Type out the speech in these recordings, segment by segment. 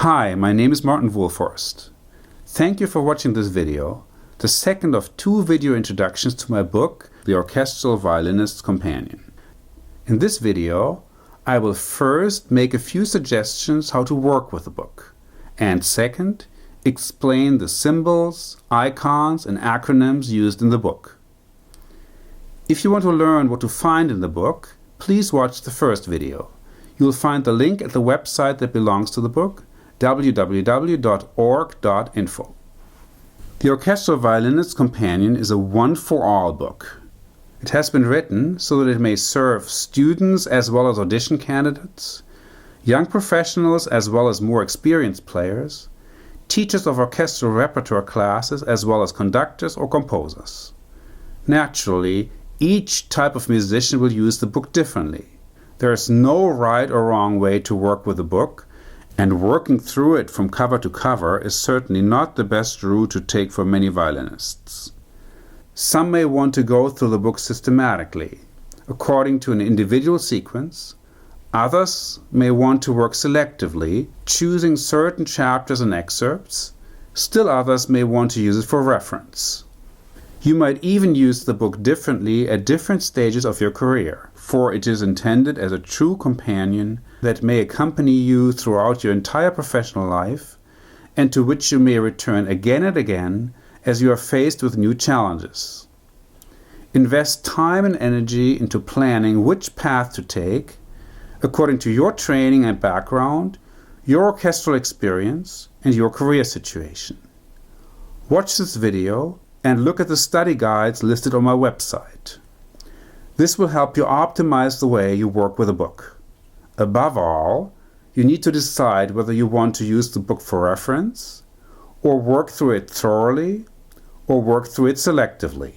Hi, my name is Martin Wulfhorst. Thank you for watching this video, the second of two video introductions to my book, The Orchestral Violinist's Companion. In this video, I will first make a few suggestions how to work with the book, and second, explain the symbols, icons, and acronyms used in the book. If you want to learn what to find in the book, please watch the first video. You will find the link at the website that belongs to the book, www.org.info. The Orchestral Violinist's Companion is a one-for-all book. It has been written so that it may serve students as well as audition candidates, young professionals as well as more experienced players, teachers of orchestral repertoire classes as well as conductors or composers. Naturally, each type of musician will use the book differently. There is no right or wrong way to work with a book, and working through it from cover to cover is certainly not the best route to take for many violinists. Some may want to go through the book systematically, according to an individual sequence. Others may want to work selectively, choosing certain chapters and excerpts. Still others may want to use it for reference. You might even use the book differently at different stages of your career, for it is intended as a true companion that may accompany you throughout your entire professional life, and to which you may return again and again as you are faced with new challenges. Invest time and energy into planning which path to take, according to your training and background, your orchestral experience, and your career situation. Watch this video and look at the study guides listed on my website. This will help you optimize the way you work with a book. Above all, you need to decide whether you want to use the book for reference, or work through it thoroughly, or work through it selectively.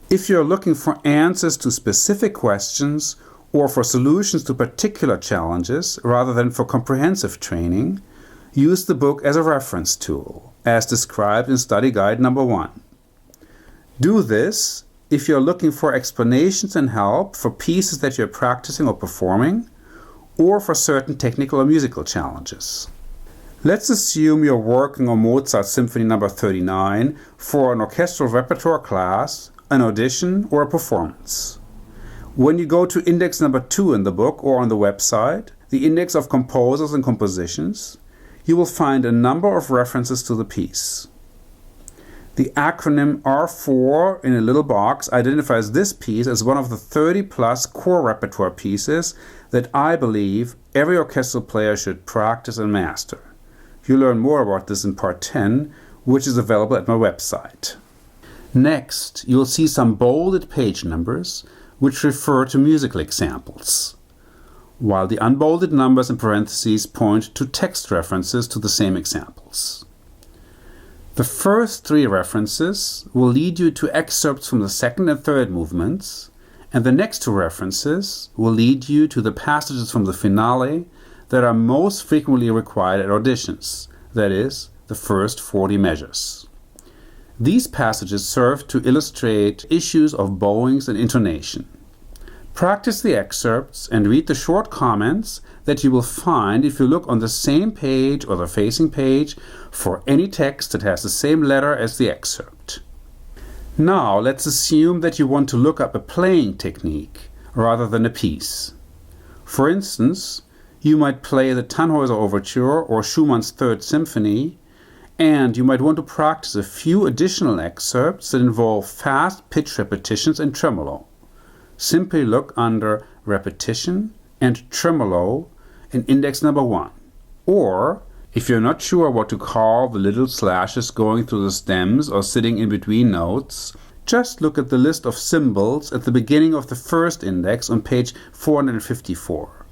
If you are looking for answers to specific questions or for solutions to particular challenges rather than for comprehensive training, use the book as a reference tool, as described in study guide number 1. Do this if you are looking for explanations and help for pieces that you are practicing or performing, or for certain technical or musical challenges. Let's assume you're working on Mozart Symphony No. 39 for an orchestral repertoire class, an audition, or a performance. When you go to index number 2 in the book or on the website, the index of composers and compositions, you will find a number of references to the piece. The acronym R4 in a little box identifies this piece as one of the 30-plus core repertoire pieces that I believe every orchestral player should practice and master. You'll learn more about this in part 10, which is available at my website. Next, you'll see some bolded page numbers which refer to musical examples, while the unbolded numbers in parentheses point to text references to the same examples. The first 3 references will lead you to excerpts from the second and third movements, and the next 2 references will lead you to the passages from the finale that are most frequently required at auditions, that is, the first 40 measures. These passages serve to illustrate issues of bowings and intonation. Practice the excerpts and read the short comments that you will find if you look on the same page or the facing page for any text that has the same letter as the excerpt. Now let's assume that you want to look up a playing technique rather than a piece. For instance, you might play the Tannhäuser Overture or Schumann's Third Symphony, and you might want to practice a few additional excerpts that involve fast pitch repetitions and tremolo. Simply look under Repetition and Tremolo in index number 1. Or, if you're not sure what to call the little slashes going through the stems or sitting in between notes, just look at the list of symbols at the beginning of the first index on page 454.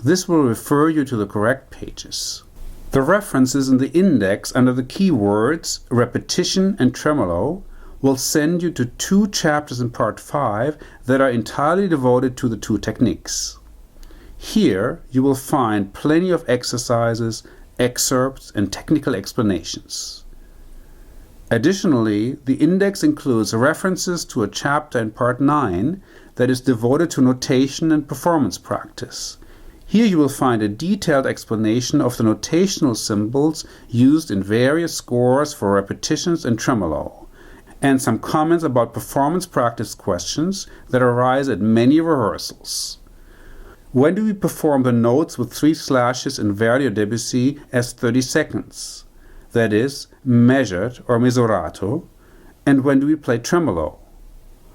This will refer you to the correct pages. The references in the index under the keywords Repetition and Tremolo will send you to 2 chapters in part 5 that are entirely devoted to the 2 techniques. Here you will find plenty of exercises, excerpts, and technical explanations. Additionally, the index includes references to a chapter in part 9 that is devoted to notation and performance practice. Here you will find a detailed explanation of the notational symbols used in various scores for repetitions and tremolo, and some comments about performance practice questions that arise at many rehearsals. When do we perform the notes with 3 slashes in Verdi or Debussy as 30 seconds? That is, measured or misurato. And when do we play tremolo?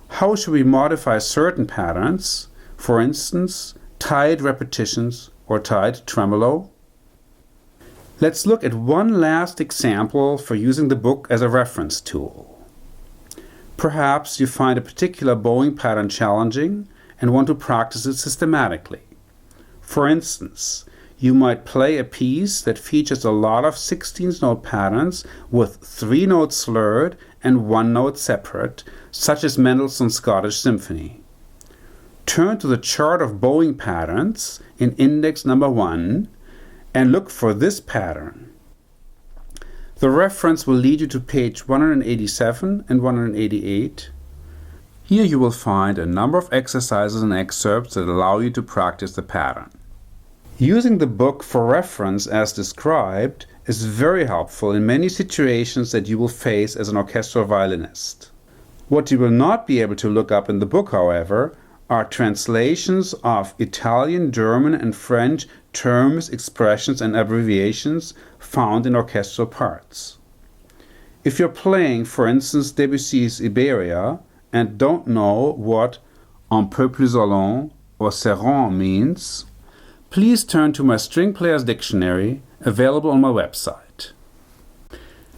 How should we modify certain patterns, for instance, tied repetitions or tied tremolo? Let's look at one last example for using the book as a reference tool. Perhaps you find a particular bowing pattern challenging and want to practice it systematically. For instance, you might play a piece that features a lot of 16th note patterns with 3 notes slurred and 1 note separate, such as Mendelssohn's Scottish Symphony. Turn to the chart of bowing patterns in index number 1 and look for this pattern. The reference will lead you to page 187 and 188. Here you will find a number of exercises and excerpts that allow you to practice the pattern. Using the book for reference as described is very helpful in many situations that you will face as an orchestral violinist. What you will not be able to look up in the book, however, are translations of Italian, German, and French terms, expressions, and abbreviations found in orchestral parts. If you're playing, for instance, Debussy's Iberia and don't know what un peu plus allant or serrant means, please turn to my String Player's Dictionary, available on my website.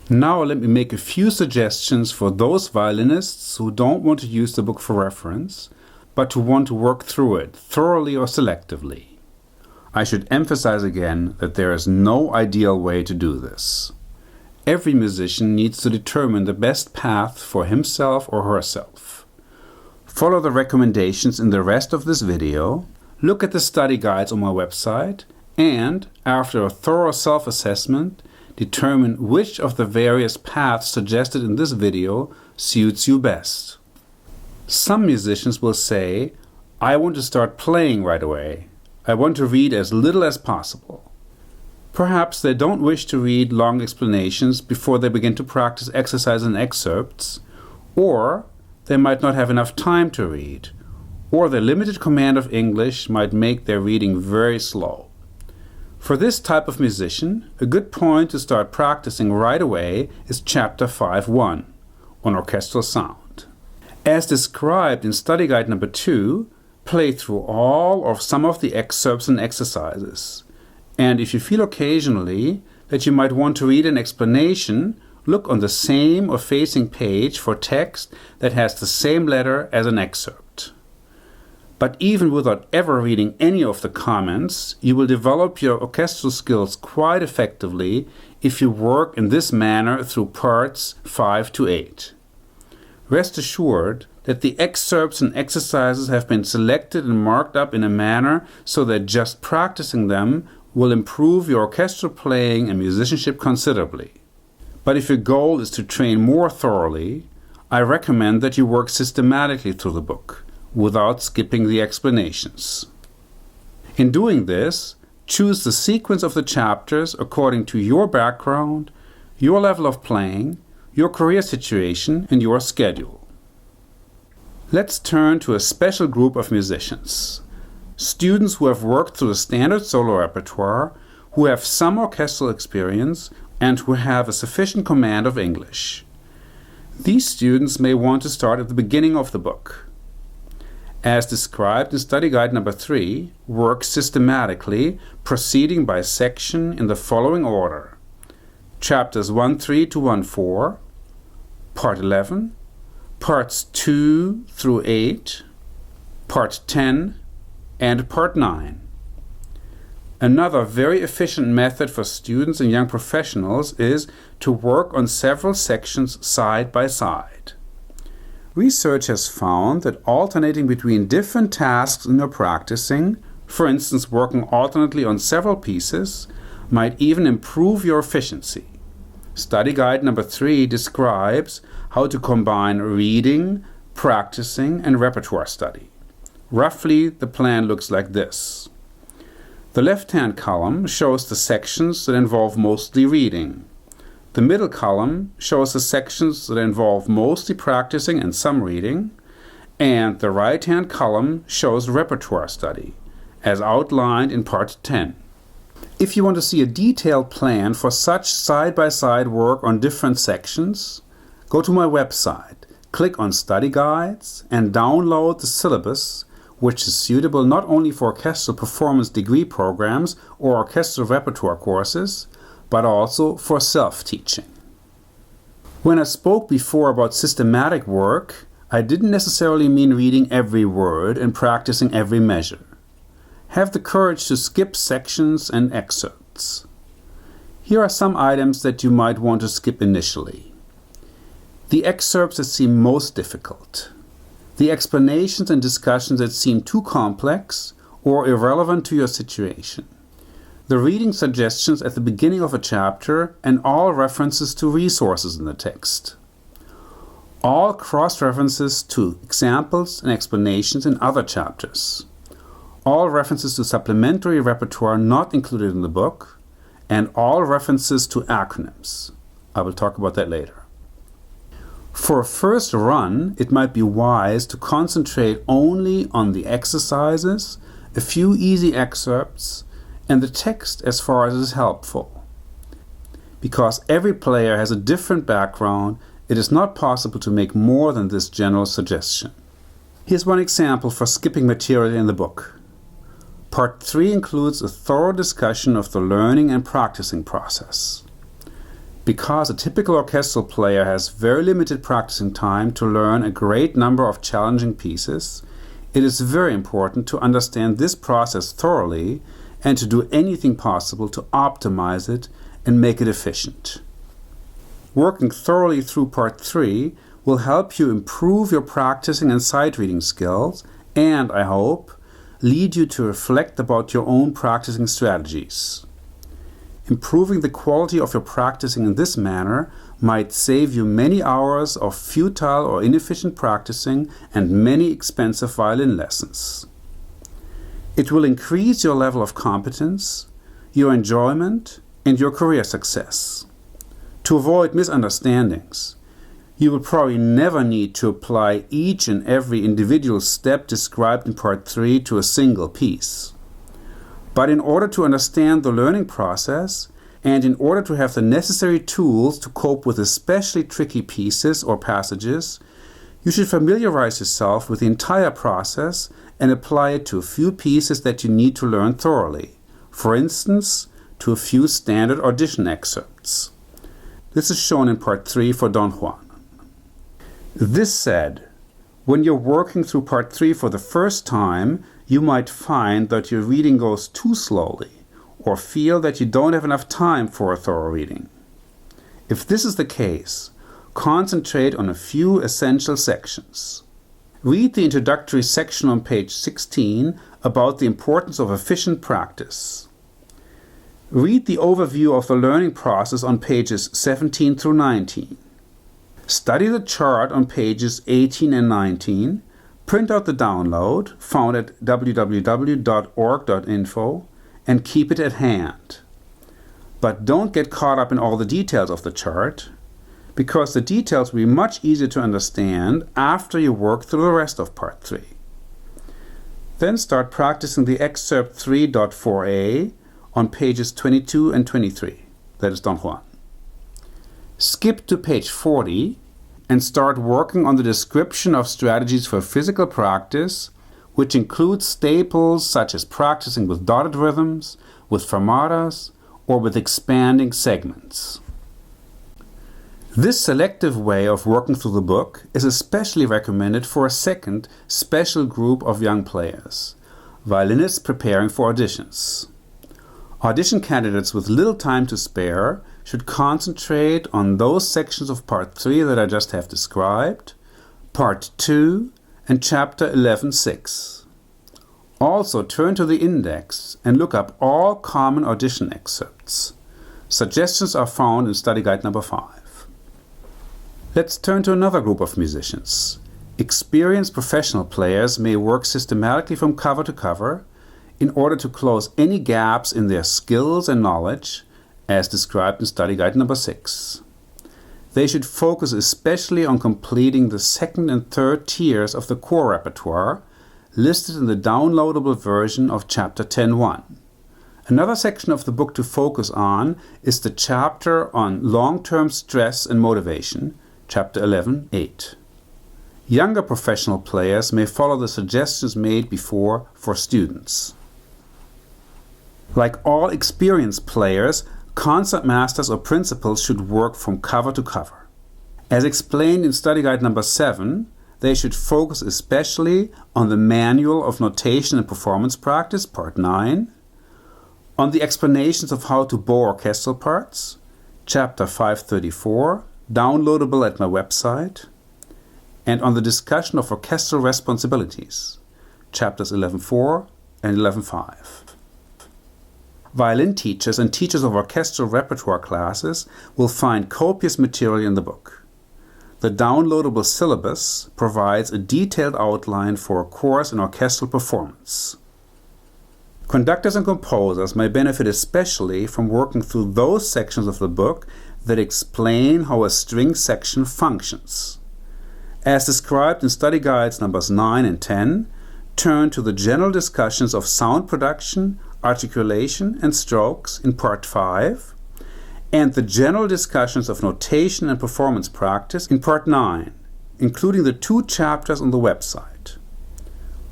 Now let me make a few suggestions for those violinists who don't want to use the book for reference, but who want to work through it thoroughly or selectively. I should emphasize again that there is no ideal way to do this. Every musician needs to determine the best path for himself or herself. Follow the recommendations in the rest of this video, look at the study guides on my website, and, after a thorough self-assessment, determine which of the various paths suggested in this video suits you best. Some musicians will say, I want to start playing right away. I want to read as little as possible. Perhaps they don't wish to read long explanations before they begin to practice exercise and excerpts, or they might not have enough time to read, or their limited command of English might make their reading very slow. For this type of musician, a good point to start practicing right away is Chapter 5.1 on orchestral sound. As described in study guide number 2, play through all or some of the excerpts and exercises. And if you feel occasionally that you might want to read an explanation, look on the same or facing page for text that has the same letter as an excerpt. But even without ever reading any of the comments, you will develop your orchestral skills quite effectively if you work in this manner through parts 5 to 8. Rest assured that the excerpts and exercises have been selected and marked up in a manner so that just practicing them will improve your orchestral playing and musicianship considerably. But if your goal is to train more thoroughly, I recommend that you work systematically through the book, without skipping the explanations. In doing this, choose the sequence of the chapters according to your background, your level of playing, your career situation, and your schedule. Let's turn to a special group of musicians. Students who have worked through the standard solo repertoire, who have some orchestral experience, and who have a sufficient command of English. These students may want to start at the beginning of the book. As described in study guide number 3, work systematically, proceeding by section in the following order. Chapters 1.3 to 1.4, Part 11, Parts 2 through 8, Part 10, and Part 9. Another very efficient method for students and young professionals is to work on several sections side by side. Research has found that alternating between different tasks in your practicing, for instance working alternately on several pieces, might even improve your efficiency. Study guide number 3 describes how to combine reading, practicing, and repertoire study. Roughly, the plan looks like this. The left-hand column shows the sections that involve mostly reading. The middle column shows the sections that involve mostly practicing and some reading, and the right-hand column shows repertoire study, as outlined in Part 10. If you want to see a detailed plan for such side-by-side work on different sections, go to my website, click on Study Guides, and download the syllabus, which is suitable not only for orchestral performance degree programs or orchestral repertoire courses, but also for self-teaching. When I spoke before about systematic work, I didn't necessarily mean reading every word and practicing every measure. Have the courage to skip sections and excerpts. Here are some items that you might want to skip initially. The excerpts that seem most difficult. The explanations and discussions that seem too complex or irrelevant to your situation. The reading suggestions at the beginning of a chapter and all references to resources in the text. All cross-references to examples and explanations in other chapters. All references to supplementary repertoire not included in the book, and all references to acronyms. I will talk about that later. For a first run, it might be wise to concentrate only on the exercises, a few easy excerpts, and the text as far as is helpful. Because every player has a different background, it is not possible to make more than this general suggestion. Here's one example for skipping material in the book. Part 3 includes a thorough discussion of the learning and practicing process. Because a typical orchestral player has very limited practicing time to learn a great number of challenging pieces, it is very important to understand this process thoroughly and to do anything possible to optimize it and make it efficient. Working thoroughly through Part 3 will help you improve your practicing and sight reading skills and, I hope, lead you to reflect about your own practicing strategies. Improving the quality of your practicing in this manner might save you many hours of futile or inefficient practicing and many expensive violin lessons. It will increase your level of competence, your enjoyment, and your career success. To avoid misunderstandings, you will probably never need to apply each and every individual step described in Part 3 to a single piece. But in order to understand the learning process, and in order to have the necessary tools to cope with especially tricky pieces or passages, you should familiarize yourself with the entire process and apply it to a few pieces that you need to learn thoroughly. For instance, to a few standard audition excerpts. This is shown in Part 3 for Don Juan. This said, when you're working through Part 3 for the first time, you might find that your reading goes too slowly, or feel that you don't have enough time for a thorough reading. If this is the case, concentrate on a few essential sections. Read the introductory section on page 16 about the importance of efficient practice. Read the overview of the learning process on pages 17 through 19. Study the chart on pages 18 and 19, print out the download found at www.org.info, and keep it at hand. But don't get caught up in all the details of the chart, because the details will be much easier to understand after you work through the rest of Part 3. Then start practicing the excerpt 3.4a on pages 22 and 23. That is Don Juan. Skip to page 40 and start working on the description of strategies for physical practice, which includes staples such as practicing with dotted rhythms, with fermatas, or with expanding segments. This selective way of working through the book is especially recommended for a second special group of young players, violinists preparing for auditions. Audition candidates with little time to spare should concentrate on those sections of Part 3 that I just have described, Part 2, and Chapter 11.6. Also turn to the index and look up all common audition excerpts. Suggestions are found in study guide number 5. Let's turn to another group of musicians. Experienced professional players may work systematically from cover to cover, in order to close any gaps in their skills and knowledge, as described in study guide number 6. They should focus especially on completing the second and third tiers of the core repertoire, listed in the downloadable version of Chapter 10.1. Another section of the book to focus on is the chapter on long-term stress and motivation, Chapter 11.8. Younger professional players may follow the suggestions made before for students. Like all experienced players, concert masters or principals should work from cover to cover. As explained in study guide number 7, they should focus especially on the Manual of Notation and Performance Practice, Part 9, on the explanations of how to bow orchestral parts, Chapter 534, downloadable at my website, and on the discussion of orchestral responsibilities, Chapters 11.4 and 11.5. Violin teachers and teachers of orchestral repertoire classes will find copious material in the book. The downloadable syllabus provides a detailed outline for a course in orchestral performance. Conductors and composers may benefit especially from working through those sections of the book that explain how a string section functions. As described in study guides numbers 9 and 10, turn to the general discussions of sound production, articulation, and strokes in Part 5, and the general discussions of notation and performance practice in Part 9, including the 2 chapters on the website.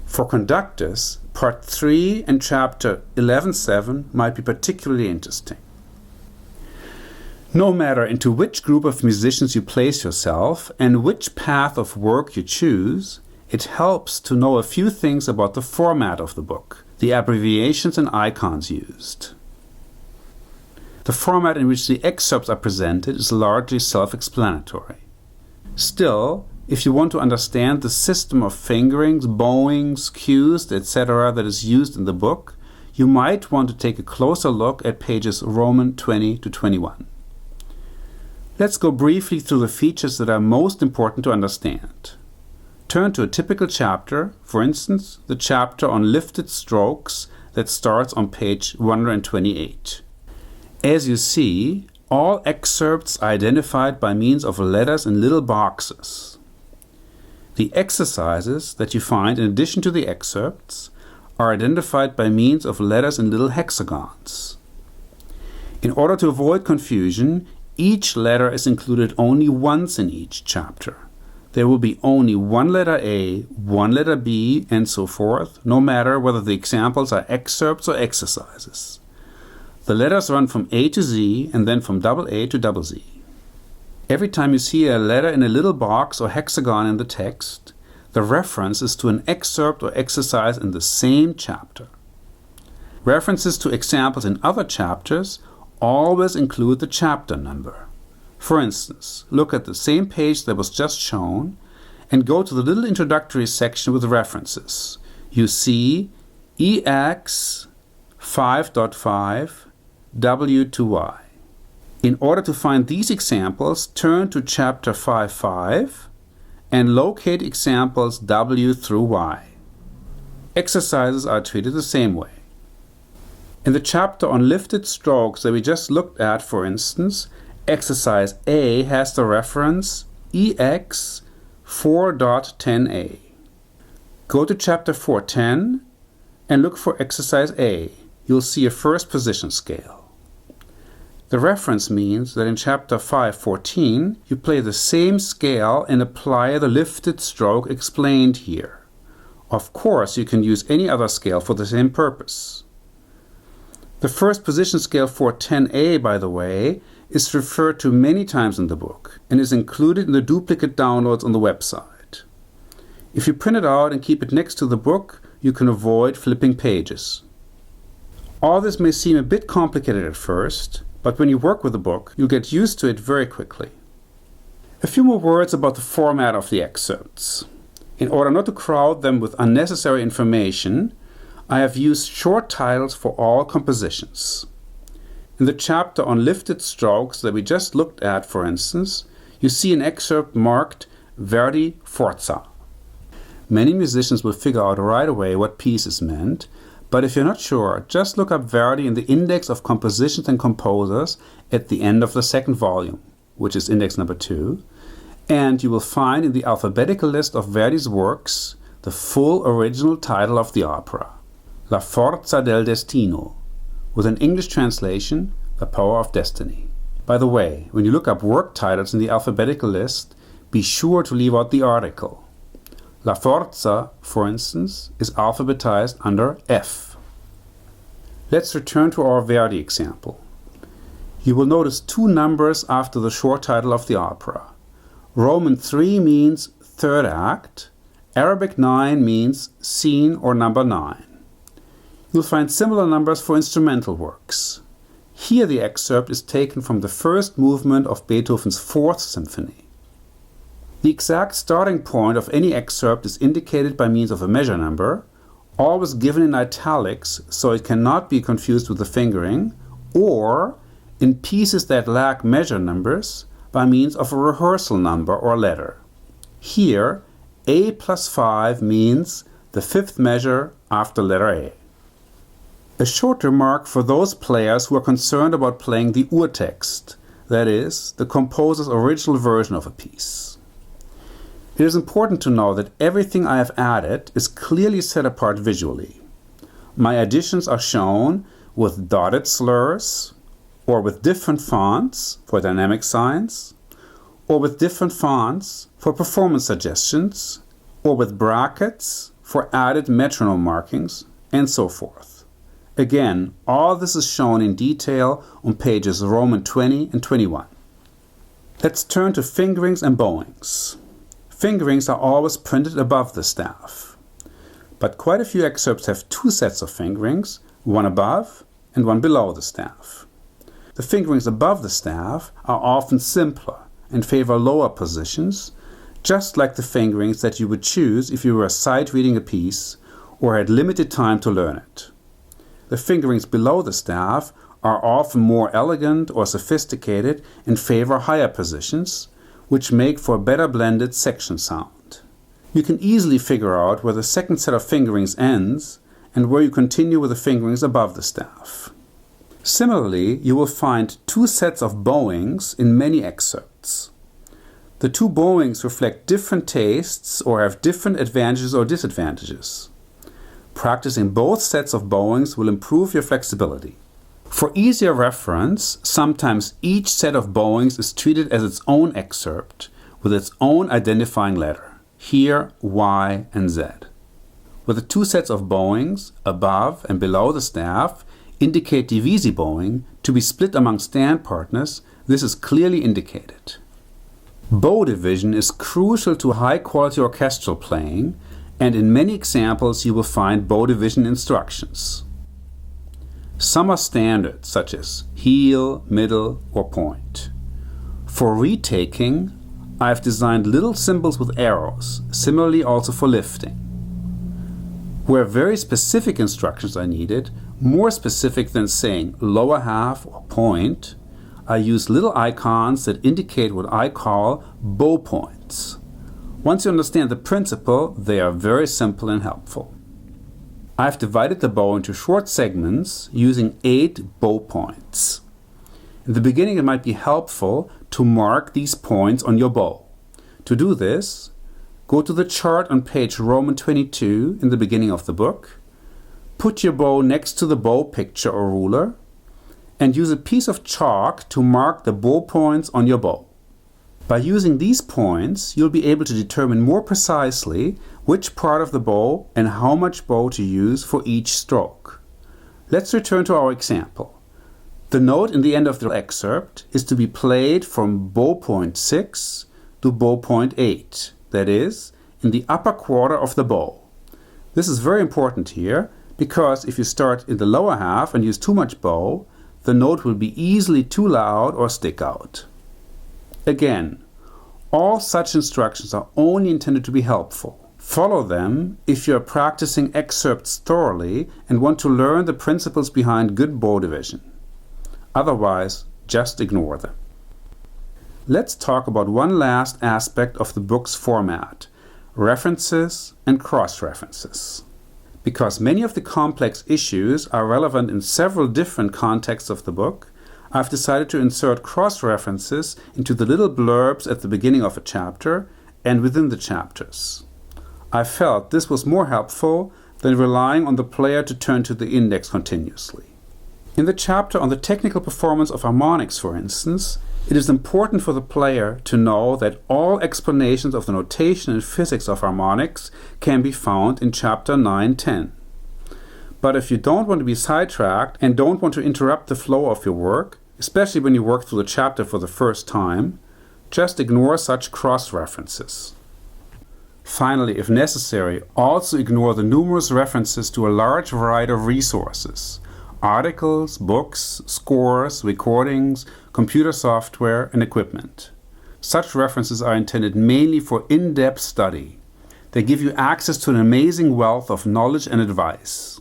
For conductors, Part 3 and Chapter 11.7 might be particularly interesting. No matter into which group of musicians you place yourself and which path of work you choose, it helps to know a few things about the format of the book, the abbreviations and icons used. The format in which the excerpts are presented is largely self-explanatory. Still, if you want to understand the system of fingerings, bowings, cues, etc. that is used in the book, you might want to take a closer look at pages Roman 20 to 21. Let's go briefly through the features that are most important to understand. Turn to a typical chapter, for instance, the chapter on lifted strokes that starts on page 128. As you see, all excerpts are identified by means of letters in little boxes. The exercises that you find in addition to the excerpts are identified by means of letters in little hexagons. In order to avoid confusion, each letter is included only once in each chapter. There will be only one letter A, one letter B, and so forth, no matter whether the examples are excerpts or exercises. The letters run from A to Z and then from double A to double Z. Every time you see a letter in a little box or hexagon in the text, the reference is to an excerpt or exercise in the same chapter. References to examples in other chapters always include the chapter number. For instance, look at the same page that was just shown and go to the little introductory section with references. You see EX 5.5 W to Y. In order to find these examples, turn to chapter 5.5 and locate examples W through Y. Exercises are treated the same way. In the chapter on lifted strokes that we just looked at, for instance, exercise A has the reference EX 4.10A. Go to chapter 4.10 and look for exercise A. You'll see a first position scale. The reference means that in chapter 5.14 you play the same scale and apply the lifted stroke explained here. Of course, you can use any other scale for the same purpose. The first position scale 4.10A, by the way, is referred to many times in the book and is included in the duplicate downloads on the website. If you print it out and keep it next to the book, you can avoid flipping pages. All this may seem a bit complicated at first, but when you work with the book, you'll get used to it very quickly. A few more words about the format of the excerpts. In order not to crowd them with unnecessary information, I have used short titles for all compositions. In the chapter on lifted strokes that we just looked at, for instance, you see an excerpt marked Verdi Forza. Many musicians will figure out right away what piece is meant, But if you're not sure, just look up Verdi in the Index of Compositions and Composers at the end of the second volume, which is index number 2, and you will find in the alphabetical list of Verdi's works the full original title of the opera, La Forza del Destino, with an English translation, The Power of Destiny. By the way, when you look up work titles in the alphabetical list, be sure to leave out the article. La Forza, for instance, is alphabetized under F. Let's return to our Verdi example. You will notice 2 numbers after the short title of the opera. Roman 3 means third act, Arabic 9 means scene or number 9. You'll find similar numbers for instrumental works. Here the excerpt is taken from the first movement of Beethoven's 4th Symphony. The exact starting point of any excerpt is indicated by means of a measure number, always given in italics so it cannot be confused with the fingering, or in pieces that lack measure numbers by means of a rehearsal number or letter. Here, A plus 5 means the 5th measure after letter A. A short remark for those players who are concerned about playing the Urtext, that is, the composer's original version of a piece. It is important to know that everything I have added is clearly set apart visually. My additions are shown with dotted slurs, or with different fonts for dynamic signs, or with different fonts for performance suggestions, or with brackets for added metronome markings, and so forth. Again, all this is shown in detail on pages Roman 20 and 21. Let's turn to fingerings and bowings. Fingerings are always printed above the staff, but quite a few excerpts have 2 sets of fingerings, one above and one below the staff. The fingerings above the staff are often simpler and favor lower positions, just like the fingerings that you would choose if you were sight reading a piece or had limited time to learn it. The fingerings below the staff are often more elegant or sophisticated and favor higher positions, which make for a better blended section sound. You can easily figure out where the second set of fingerings ends and where you continue with the fingerings above the staff. Similarly, you will find 2 sets of bowings in many excerpts. The 2 bowings reflect different tastes or have different advantages or disadvantages. Practicing both sets of bowings will improve your flexibility. For easier reference, sometimes each set of bowings is treated as its own excerpt with its own identifying letter, here Y and Z. Where the 2 sets of bowings, above and below the staff, indicate divisi bowing to be split among stand partners, this is clearly indicated. Bow division is crucial to high-quality orchestral playing, and in many examples you will find bow division instructions. Some are standard, such as heel, middle, or point. For retaking, I have designed little symbols with arrows, similarly also for lifting. Where very specific instructions are needed, more specific than saying lower half or point, I use little icons that indicate what I call bow points. Once you understand the principle, they are very simple and helpful. I have divided the bow into short segments using 8 bow points. In the beginning, it might be helpful to mark these points on your bow. To do this, go to the chart on page Roman 22 in the beginning of the book, put your bow next to the bow picture or ruler, and use a piece of chalk to mark the bow points on your bow. By using these points, you'll be able to determine more precisely which part of the bow and how much bow to use for each stroke. Let's return to our example. The note in the end of the excerpt is to be played from bow point 6 to bow point 8, that is, in the upper quarter of the bow. This is very important here because if you start in the lower half and use too much bow, the note will be easily too loud or stick out. Again, all such instructions are only intended to be helpful. Follow them if you are practicing excerpts thoroughly and want to learn the principles behind good bow division. Otherwise, just ignore them. Let's talk about one last aspect of the book's format: references and cross-references. Because many of the complex issues are relevant in several different contexts of the book, I've decided to insert cross-references into the little blurbs at the beginning of a chapter and within the chapters. I felt this was more helpful than relying on the player to turn to the index continuously. In the chapter on the technical performance of harmonics, for instance, it is important for the player to know that all explanations of the notation and physics of harmonics can be found in chapter 9-10. But if you don't want to be sidetracked and don't want to interrupt the flow of your work, especially when you work through the chapter for the first time, just ignore such cross-references. Finally, if necessary, also ignore the numerous references to a large variety of resources: articles, books, scores, recordings, computer software, and equipment. Such references are intended mainly for in-depth study. They give you access to an amazing wealth of knowledge and advice.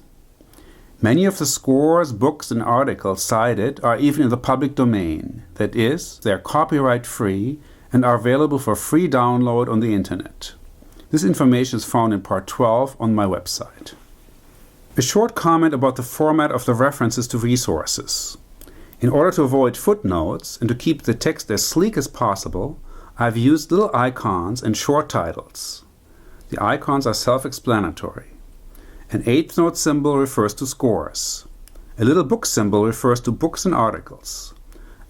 Many of the scores, books, and articles cited are even in the public domain. That is, they are copyright-free and are available for free download on the internet. This information is found in Part 12 on my website. A short comment about the format of the references to resources. In order to avoid footnotes and to keep the text as sleek as possible, I've used little icons and short titles. The icons are self-explanatory. An eighth note symbol refers to scores. A little book symbol refers to books and articles.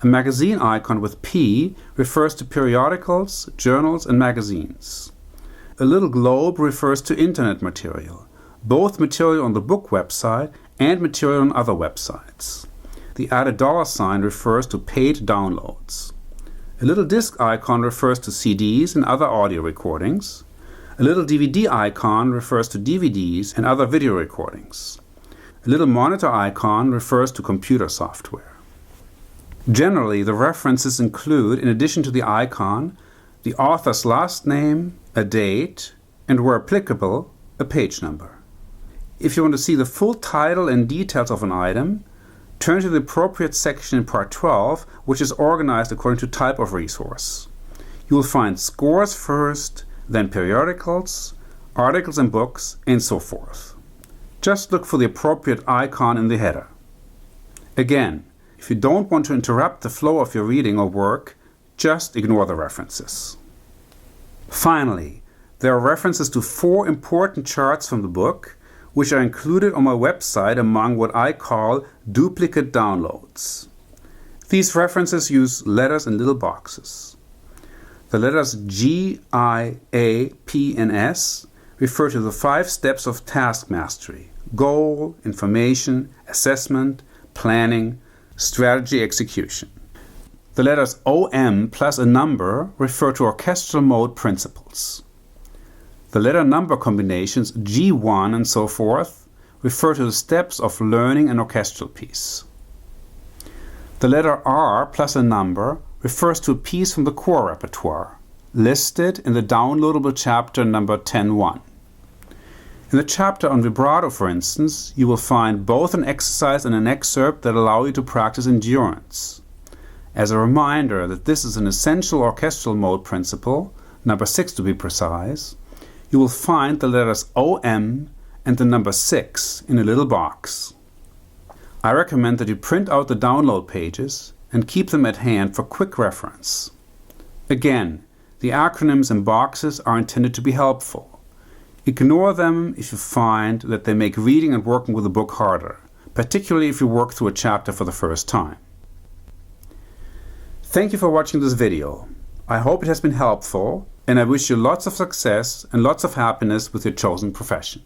A magazine icon with P refers to periodicals, journals, and magazines. A little globe refers to internet material, both material on the book website and material on other websites. The added $sign refers to paid downloads. A little disc icon refers to CDs and other audio recordings. A little DVD icon refers to DVDs and other video recordings. A little monitor icon refers to computer software. Generally, the references include, in addition to the icon, the author's last name, a date, and where applicable, a page number. If you want to see the full title and details of an item, turn to the appropriate section in Part 12, which is organized according to type of resource. You will find scores first, then periodicals, articles and books, and so forth. Just look for the appropriate icon in the header. Again, if you don't want to interrupt the flow of your reading or work, just ignore the references. Finally, there are references to 4 important charts from the book, which are included on my website among what I call duplicate downloads. These references use letters in little boxes. The letters G, I, A, P, and S refer to the 5 steps of task mastery: goal, information, assessment, planning, strategy, execution. The letters OM plus a number refer to orchestral mode principles. The letter number combinations G1 and so forth refer to the steps of learning an orchestral piece. The letter R plus a number refers to a piece from the core repertoire, listed in the downloadable chapter number 10.1. In the chapter on vibrato, for instance, you will find both an exercise and an excerpt that allow you to practice endurance. As a reminder that this is an essential orchestral mode principle, number 6 to be precise, you will find the letters OM and the number 6 in a little box. I recommend that you print out the download pages and keep them at hand for quick reference. Again, the acronyms and boxes are intended to be helpful. Ignore them if you find that they make reading and working with a book harder, particularly if you work through a chapter for the first time. Thank you for watching this video. I hope it has been helpful, and I wish you lots of success and lots of happiness with your chosen profession.